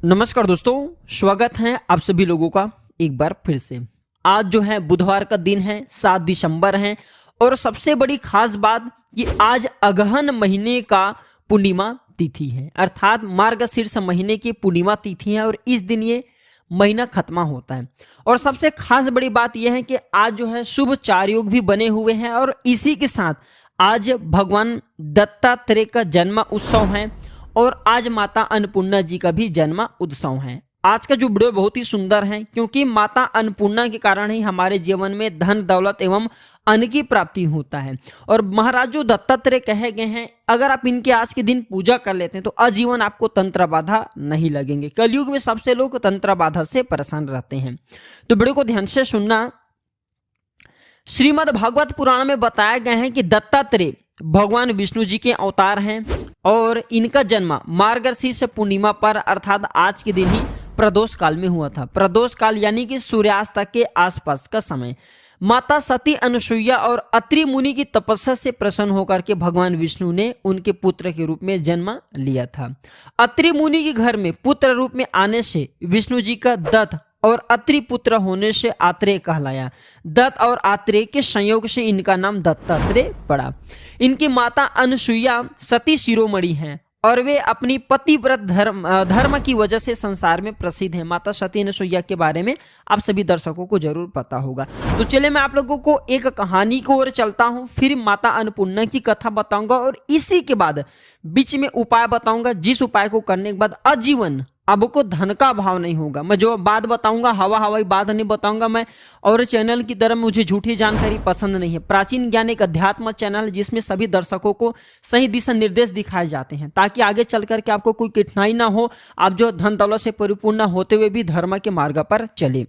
नमस्कार दोस्तों, स्वागत है आप सभी लोगों का एक बार फिर से। आज जो है बुधवार का दिन है, 7 दिसंबर है और सबसे बड़ी खास बात कि आज अगहन महीने का पूर्णिमा तिथि है, अर्थात मार्गशीर्ष महीने की पूर्णिमा तिथि है और इस दिन ये महीना खत्मा होता है। और सबसे खास बड़ी बात यह है कि आज जो है शुभ चार योग भी बने हुए हैं और इसी के साथ आज भगवान दत्तात्रेय का जन्म उत्सव है और आज माता अन्नपूर्णा जी का भी जन्म उत्सव है। आज का जो वीडियो बहुत ही सुंदर है क्योंकि माता अन्नपूर्णा के कारण ही हमारे जीवन में धन दौलत एवं अन्न की प्राप्ति होता है। और महाराज जो दत्तात्रेय कहे गए हैं, अगर आप इनके आज के दिन पूजा कर लेते हैं तो आजीवन आपको तंत्र बाधा नहीं लगेंगे। कलयुग में सबसे लोग तंत्र बाधा से परेशान रहते हैं, तो वीडियो को ध्यान से सुनना। श्रीमद् भागवत पुराण में बताया गया है कि दत्तात्रेय भगवान विष्णु जी के अवतार हैं और इनका जन्म मार्गशीर्ष पूर्णिमा पर अर्थात आज के दिन ही प्रदोष काल में हुआ था। प्रदोष काल यानी कि सूर्यास्त के आसपास का समय। माता सती अनुसुईया और अत्रि मुनि की तपस्या से प्रसन्न होकर के भगवान विष्णु ने उनके पुत्र के रूप में जन्म लिया था। अत्रि मुनि के घर में पुत्र रूप में आने से विष्णु जी का दत्त और अत्रि पुत्र होने से आत्रेय कहलाया। दत्त और आत्रेय के संयोग से इनका नाम दत्तात्रेय पड़ा। इनकी माता अनुसुईया सती शिरोमणि हैं और वे अपनी पतिव्रत धर्म की वजह से संसार में प्रसिद्ध हैं। माता सती अनुसुईया के बारे में आप सभी दर्शकों को जरूर पता होगा। तो चलिए मैं आप लोगों को एक कहानी की ओर चलता हूं, फिर माता अन्नपूर्णा की कथा बताऊंगा और इसी के बाद बीच में उपाय बताऊंगा, जिस उपाय को करने के बाद आजीवन आपको धन का अभाव नहीं होगा। मैं जो बात बताऊंगा हवाई बात नहीं बताऊंगा मैं, और चैनल की तरफ मुझे झूठी जानकारी पसंद नहीं है। प्राचीन ज्ञान एक अध्यात्म चैनल जिसमें सभी दर्शकों को सही दिशा निर्देश दिखाए जाते हैं ताकि आगे चल करके आपको कोई कठिनाई ना हो, आप जो धन दौलत से परिपूर्ण होते हुए भी धर्म के मार्ग पर चले।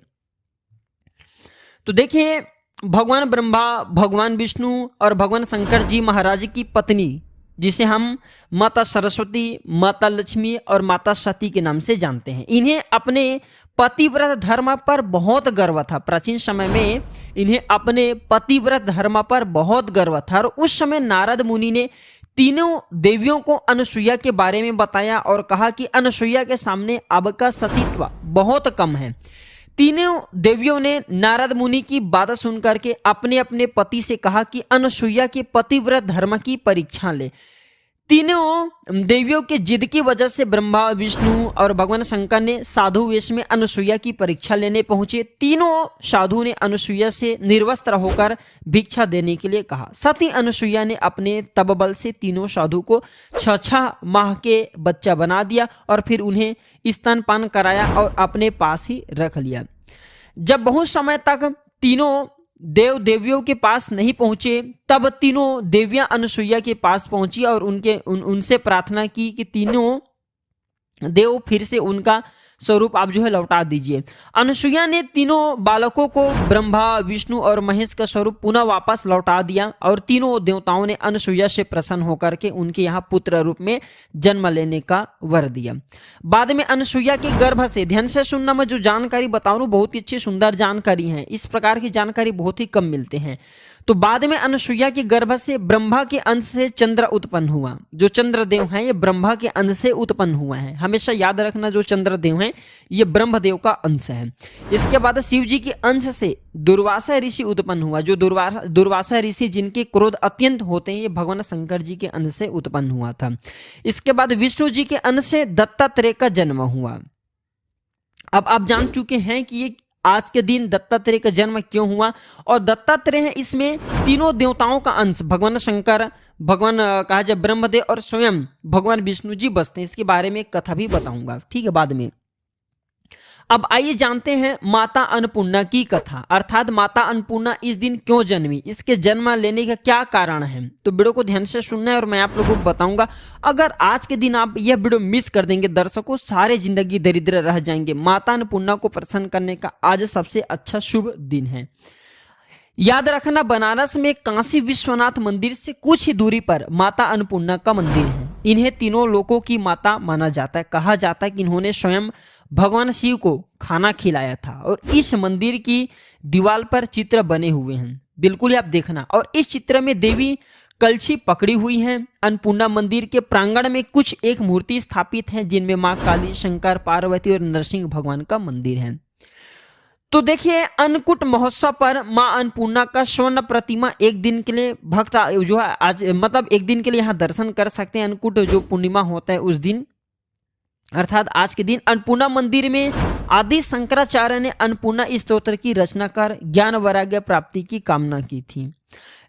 तो देखिए, भगवान ब्रह्मा, भगवान विष्णु और भगवान शंकर जी महाराज की पत्नी, जिसे हम माता सरस्वती, माता लक्ष्मी और माता सती के नाम से जानते हैं, इन्हें अपने पतिव्रत धर्म पर बहुत गर्व था। प्राचीन समय में इन्हें अपने पतिव्रत धर्म पर बहुत गर्व था और उस समय नारद मुनि ने तीनों देवियों को अनुसुईया के बारे में बताया और कहा कि अनुसुईया के सामने आपका सतीत्व बहुत कम है। तीनों देवियों ने नारद मुनि की बात सुनकर के अपने अपने पति से कहा कि अनुसुईया के पतिव्रत धर्म की परीक्षा ले। तीनों देवियों के जिद की वजह से ब्रह्मा, विष्णु और भगवान शंकर ने साधु वेश में अनुसुईया की परीक्षा लेने पहुंचे। तीनों साधु ने अनुसुईया से निर्वस्त्र होकर भिक्षा देने के लिए कहा। सती अनुसुईया ने अपने तप बल से तीनों साधु को 6 माह के बच्चा बना दिया और फिर उन्हें स्तनपान कराया और अपने पास ही रख लिया। जब बहुत समय तक तीनों देव देवियों के पास नहीं पहुंचे, तब तीनों देवियां अनुसुईया के पास पहुंची और उनसे प्रार्थना की कि तीनों देव फिर से उनका स्वरूप आप जो है लौटा दीजिए। अनुसुईया ने तीनों बालकों को ब्रह्मा, विष्णु और महेश का स्वरूप पुनः वापस लौटा दिया और तीनों देवताओं ने अनुसुईया से प्रसन्न होकर के उनके यहाँ पुत्र रूप में जन्म लेने का वर दिया। बाद में अनुसुईया के गर्भ से, ध्यान से सुनना, मैं जो जानकारी बता रहा हूँ बहुत ही अच्छी सुंदर जानकारी है, इस प्रकार की जानकारी बहुत ही कम मिलते हैं। तो बाद में अनुसुईया के गर्भ से ब्रह्मा के अंश से चंद्र उत्पन्न हुआ। जो चंद्रदेव हैं ये ब्रह्मा के अंश से उत्पन्न हुआ है, हमेशा याद रखना। जो चंद्रदेव हैं ये ब्रह्मदेव का अंश है। इसके बाद शिव जी के अंश से दुर्वासा ऋषि उत्पन्न हुआ। जो दुर्वासा ऋषि जिनके क्रोध अत्यंत होते हैं, ये भगवान शंकर जी के अंश से उत्पन्न हुआ था। इसके बाद विष्णु जी के अंश से दत्तात्रेय का जन्म हुआ। अब आप जान चुके हैं कि ये आज के दिन दत्तात्रेय का जन्म क्यों हुआ, और दत्तात्रेय है इसमें तीनों देवताओं का अंश, भगवान शंकर, भगवान कहा जाए ब्रह्मदेव और स्वयं भगवान विष्णु जी बसते हैं। इसके बारे में कथा भी बताऊंगा, ठीक है, बाद में। अब आइए जानते हैं माता अन्नपूर्णा की कथा, अर्थात माता अन्नपूर्णा इस दिन क्यों जन्मी, इसके जन्म लेने का क्या कारण है। तो वीडियो को ध्यान से सुनना है और मैं आप लोगों को बताऊंगा। अगर आज के दिन आप यह वीडियो मिस कर देंगे दर्शकों, सारे जिंदगी दरिद्र रह जाएंगे। माता अन्नपूर्णा को प्रसन्न करने का आज सबसे अच्छा शुभ दिन है। याद रखना, बनारस में काशी विश्वनाथ मंदिर से कुछ ही दूरी पर माता अन्नपूर्णा का मंदिर है। इन्हें तीनों लोकों की माता माना जाता है। कहा जाता है कि इन्होंने स्वयं भगवान शिव को खाना खिलाया था और इस मंदिर की दीवार पर चित्र बने हुए हैं, बिल्कुल आप देखना। और इस चित्र में देवी कलछी पकड़ी हुई हैं। अन्नपूर्णा मंदिर के प्रांगण में कुछ एक मूर्ति स्थापित है जिनमें मां काली, शंकर, पार्वती और नरसिंह भगवान का मंदिर है। तो देखिए, अन्नकूट महोत्सव पर मां अन्नपूर्णा का स्वर्ण प्रतिमा एक दिन के लिए भक्त जो है आज मतलब एक दिन के लिए यहाँ दर्शन कर सकते हैं। अन्नकूट जो पूर्णिमा होता है उस दिन, अर्थात आज के दिन अन्नपूर्णा मंदिर में आदि शंकराचार्य ने अन्नपूर्णा स्तोत्र की रचना कर ज्ञान वैराग्य प्राप्ति की कामना की थी।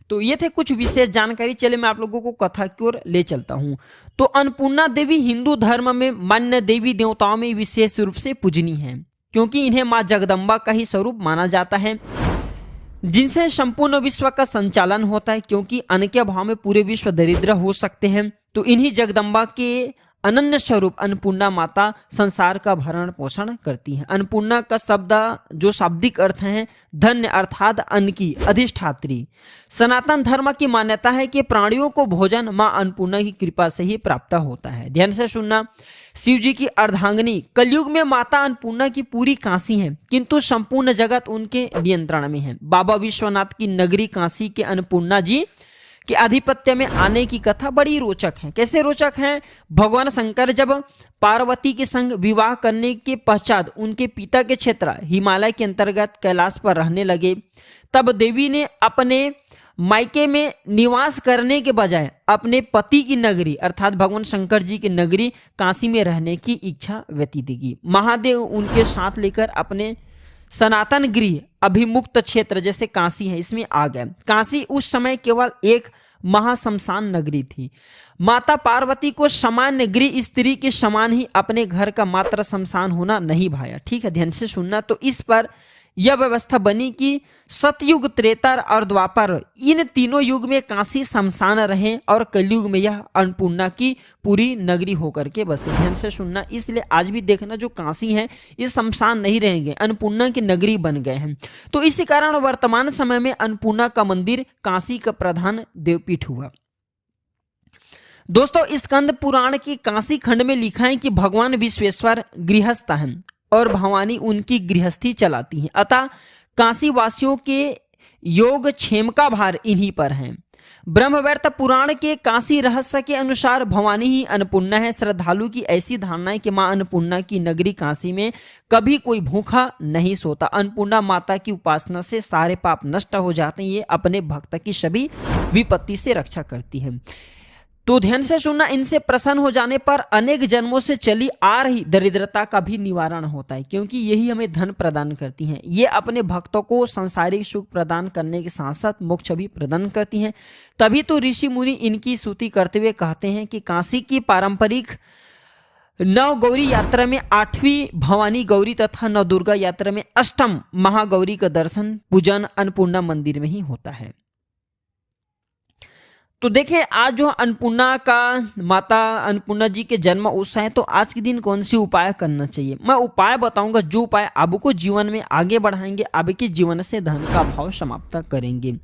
तो ये थे कुछ विशेष जानकारी। चले मैं आप लोगों को कथा की ओर ले चलता हूँ। तो अन्नपूर्णा देवी हिंदू धर्म में मान्य देवी देवताओं में विशेष रूप से पूजनीय है, क्योंकि इन्हें मां जगदम्बा का ही स्वरूप माना जाता है, जिनसे संपूर्ण विश्व का संचालन होता है। क्योंकि अन्न के अभाव में पूरे विश्व दरिद्र हो सकते हैं, तो इन्हीं जगदम्बा के अनन्य स्वरूप अन्नपूर्णा माता संसार का भरण पोषण करती है। अन्नपूर्णा का शब्द जो शाब्दिक अर्थ है धन्य, अर्थात अन्न की अधिष्ठात्री। सनातन धर्म की मान्यता है कि प्राणियों को भोजन मां अन्नपूर्णा की कृपा से ही प्राप्त होता है। ध्यान से सुनना। शिव जी की अर्धांगिनी कलयुग में माता अन्नपूर्णा की पूरी काशी है, किंतु संपूर्ण जगत उनके नियंत्रण में है। बाबा विश्वनाथ की नगरी काशी के अन्नपूर्णा जी के आधिपत्य में आने की कथा बड़ी रोचक है। कैसे रोचक है? भगवान शंकर जब पार्वती के संग विवाह करने के पश्चात उनके पिता के क्षेत्र हिमालय के अंतर्गत कैलाश पर रहने लगे, तब देवी ने अपने मायके में निवास करने के बजाय अपने पति की नगरी अर्थात भगवान शंकर जी की नगरी काशी में रहने की इच्छा व्यतीत की। महादेव उनके साथ लेकर अपने सनातन गृह अभिमुक्त क्षेत्र जैसे काशी है इसमें आ गए। काशी उस समय केवल एक महाशमशान नगरी थी। माता पार्वती को सामान्य गृह स्त्री के समान ही अपने घर का मात्र शमशान होना नहीं भाया। ठीक है, ध्यान से सुनना। तो इस पर यह व्यवस्था बनी कि सतयुग, त्रेता और द्वापर इन तीनों युग में काशी शमशान रहे और कलयुग में यह अन्नपूर्णा की पूरी नगरी होकर के बसे। ध्यान से सुनना। इसलिए आज भी देखना जो काशी है ये शमशान नहीं रहेंगे, अन्नपूर्णा की नगरी बन गए हैं। तो इसी कारण वर्तमान समय में अन्नपूर्णा का मंदिर काशी का प्रधान देवपीठ हुआ। दोस्तों, स्कंद पुराण की काशी खंड में लिखा है कि भगवान विश्वेश्वर गृहस्थ हैं और भवानी उनकी गृहस्थी चलाती हैं, अतः काशी वासियों के योग क्षेम का भार इन्हीं पर है। ब्रह्मवैवर्त पुराण के काशी रहस्य के अनुसार भवानी ही अन्नपूर्णा है। श्रद्धालु की ऐसी धारणा है कि मां अन्नपूर्णा की नगरी काशी में कभी कोई भूखा नहीं सोता। अन्नपूर्णा माता की उपासना से सारे पाप नष्ट हो जाते हैं। ये अपने भक्त की सभी विपत्ति से रक्षा करती है। तो ध्यान से सुनना। इनसे प्रसन्न हो जाने पर अनेक जन्मों से चली आ रही दरिद्रता का भी निवारण होता है, क्योंकि यही हमें धन प्रदान करती हैं। ये अपने भक्तों को सांसारिक सुख प्रदान करने के साथ साथ मोक्ष भी प्रदान करती हैं। तभी तो ऋषि मुनि इनकी स्तुति करते हुए कहते हैं कि काशी की पारंपरिक नव गौरी यात्रा में 8वीं भवानी गौरी तथा नव दुर्गा यात्रा में 8म महागौरी का दर्शन पूजन अन्नपूर्णा मंदिर में ही होता है। तो देखिए, आज जो अन्नपूर्णा का माता अन्नपूर्णा जी के जन्म उत्सव है, तो आज के दिन कौन सी उपाय करना चाहिए मैं उपाय बताऊंगा, जो उपाय आपको जीवन में आगे बढ़ाएंगे, आपके जीवन से धन का अभाव समाप्त करेंगे।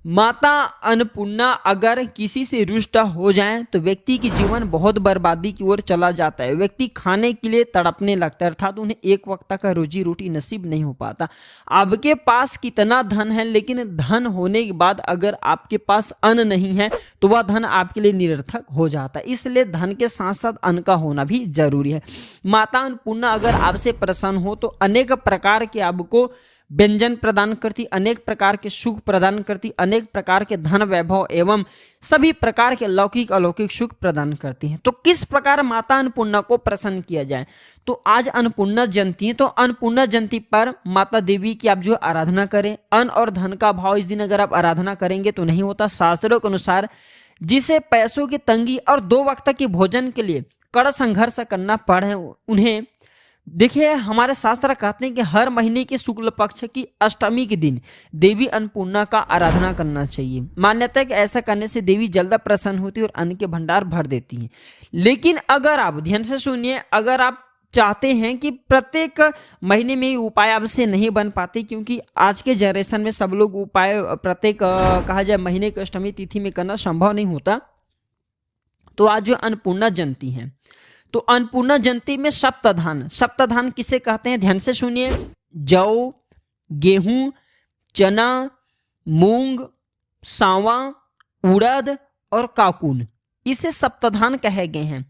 माता अन्नपूर्णा अगर किसी से रुष्ट हो जाए तो व्यक्ति की जीवन बहुत बर्बादी की ओर चला जाता है। व्यक्ति खाने के लिए तड़पने लगता है, अर्थात उन्हें एक वक्त का रोजी रोटी नसीब नहीं हो पाता। आपके पास कितना धन है, लेकिन धन होने के बाद अगर आपके पास अन्न नहीं है तो वह धन आपके लिए निरर्थक हो जाता है। इसलिए धन के साथ साथ अन्न का होना भी जरूरी है। माता अन्नपूर्णा अगर आपसे प्रसन्न हो तो अनेक प्रकार के आपको व्यंजन प्रदान करती, अनेक प्रकार के सुख प्रदान करती, अनेक प्रकार के धन वैभव एवं सभी प्रकार के लौकिक अलौकिक सुख प्रदान करती हैं। तो किस प्रकार माता अन्नपूर्णा को प्रसन्न किया जाए? तो आज अन्नपूर्णा जयंती है, तो अन्नपूर्णा जयंती पर माता देवी की आप जो आराधना करें। अन्न और धन का भाव इस दिन अगर आप आराधना करेंगे तो नहीं होता। शास्त्रों के अनुसार जिसे पैसों की तंगी और 2 वक्त के भोजन के लिए कड़ा संघर्ष करना पड़े उन्हें देखिए, हमारे शास्त्र कहते हैं कि हर महीने के शुक्ल पक्ष की अष्टमी के दिन देवी अन्नपूर्णा का आराधना करना चाहिए। मान्यता है कि ऐसा करने से देवी जल्द प्रसन्न होती है और अन्न के भंडार भर देती हैं। लेकिन अगर आप ध्यान से सुनिए, अगर आप चाहते हैं कि प्रत्येक महीने में उपाय आपसे नहीं बन पाते, क्योंकि आज के जनरेशन में सब लोग उपाय प्रत्येक कहा जाए महीने की अष्टमी तिथि में करना संभव नहीं होता। तो आज जो अन्नपूर्णा जयंती है, तो अन्नपूर्णा जयंती में सप्तधान किसे कहते हैं? ध्यान से सुनिए। जौ, गेहूं, चना, मूंग, सांवा, उड़द और काकुन, इसे सप्तधान कहे गए हैं।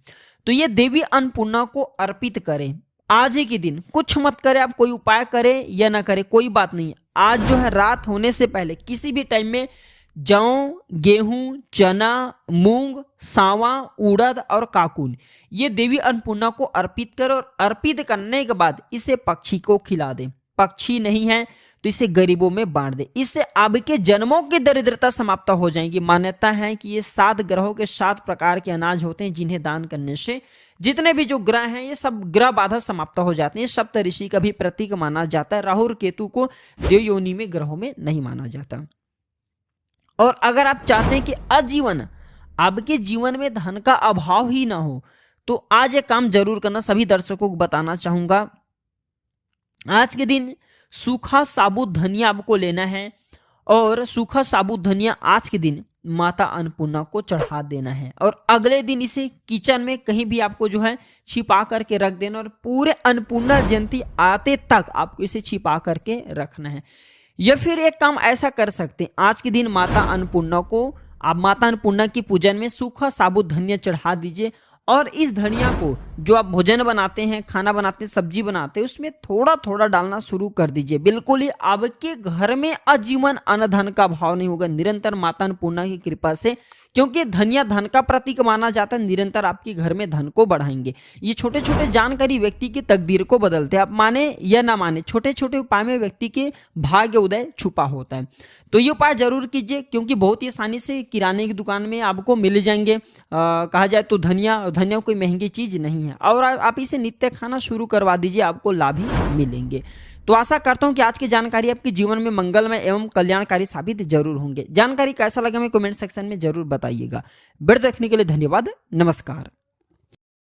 तो ये देवी अन्नपूर्णा को अर्पित करें। आज ही के दिन कुछ मत करें, आप कोई उपाय करें या ना करें कोई बात नहीं, आज जो है रात होने से पहले किसी भी टाइम में जौ, गेहूं, चना, मूंग, सावा, उड़द और काकुन ये देवी अन्नपूर्णा को अर्पित करो और अर्पित करने के बाद इसे पक्षी को खिला दे। पक्षी नहीं है तो इसे गरीबों में बांट दे। इससे आपके जन्मों की दरिद्रता समाप्त हो जाएगी। मान्यता है कि ये 7 ग्रहों के 7 प्रकार के अनाज होते हैं जिन्हें दान करने से जितने भी जो ग्रह हैं ये सब ग्रह बाधा समाप्त हो जाते हैं। सप्त ऋषि का भी प्रतीक माना जाता है। राहु और केतु को देव योनि में ग्रहों में नहीं माना जाता। और अगर आप चाहते हैं कि आजीवन आपके जीवन में धन का अभाव ही ना हो तो आज एक काम जरूर करना। सभी दर्शकों को बताना चाहूंगा, आज के दिन सूखा साबुत धनिया आपको लेना है और सूखा साबुत धनिया आज के दिन माता अन्नपूर्णा को चढ़ा देना है और अगले दिन इसे किचन में कहीं भी आपको जो है छिपा करके रख देना और पूरे अन्नपूर्णा जयंती आते तक आपको इसे छिपा करके रखना है। या फिर एक काम ऐसा कर सकते हैं, आज के दिन माता अन्नपूर्णा को आप माता अन्नपूर्णा की पूजन में सूखा साबुत धनिया चढ़ा दीजिए और इस धनिया को जो आप भोजन बनाते हैं, खाना बनाते हैं, सब्जी बनाते हैं, उसमें थोड़ा थोड़ा डालना शुरू कर दीजिए। बिल्कुल ही आपके घर में आजीवन अन्न धन का भाव नहीं होगा, निरंतर माता अन्नपूर्णा की कृपा से, क्योंकि धनिया धन का प्रतीक माना जाता है। निरंतर आपके घर में धन को बढ़ाएंगे। ये छोटे छोटे जानकारी व्यक्ति की तकदीर को बदलते हैं। आप माने या ना माने, छोटे छोटे उपाय में व्यक्ति के भाग्य उदय छुपा होता है। तो ये उपाय जरूर कीजिए क्योंकि बहुत ही आसानी से किराने की दुकान में आपको मिल जाएंगे। कहा जाए तो धनिया कोई महंगी चीज नहीं है और आप इसे नित्य खाना शुरू करवा दीजिए, आपको लाभ ही मिलेंगे। तो आशा करता हूं कि आज की जानकारी आपके जीवन में मंगलमय एवं कल्याणकारी साबित जरूर होंगे। जानकारी कैसा लगा हमें कमेंट सेक्शन में जरूर बताइएगा। वीडियो देखने के लिए धन्यवाद। नमस्कार।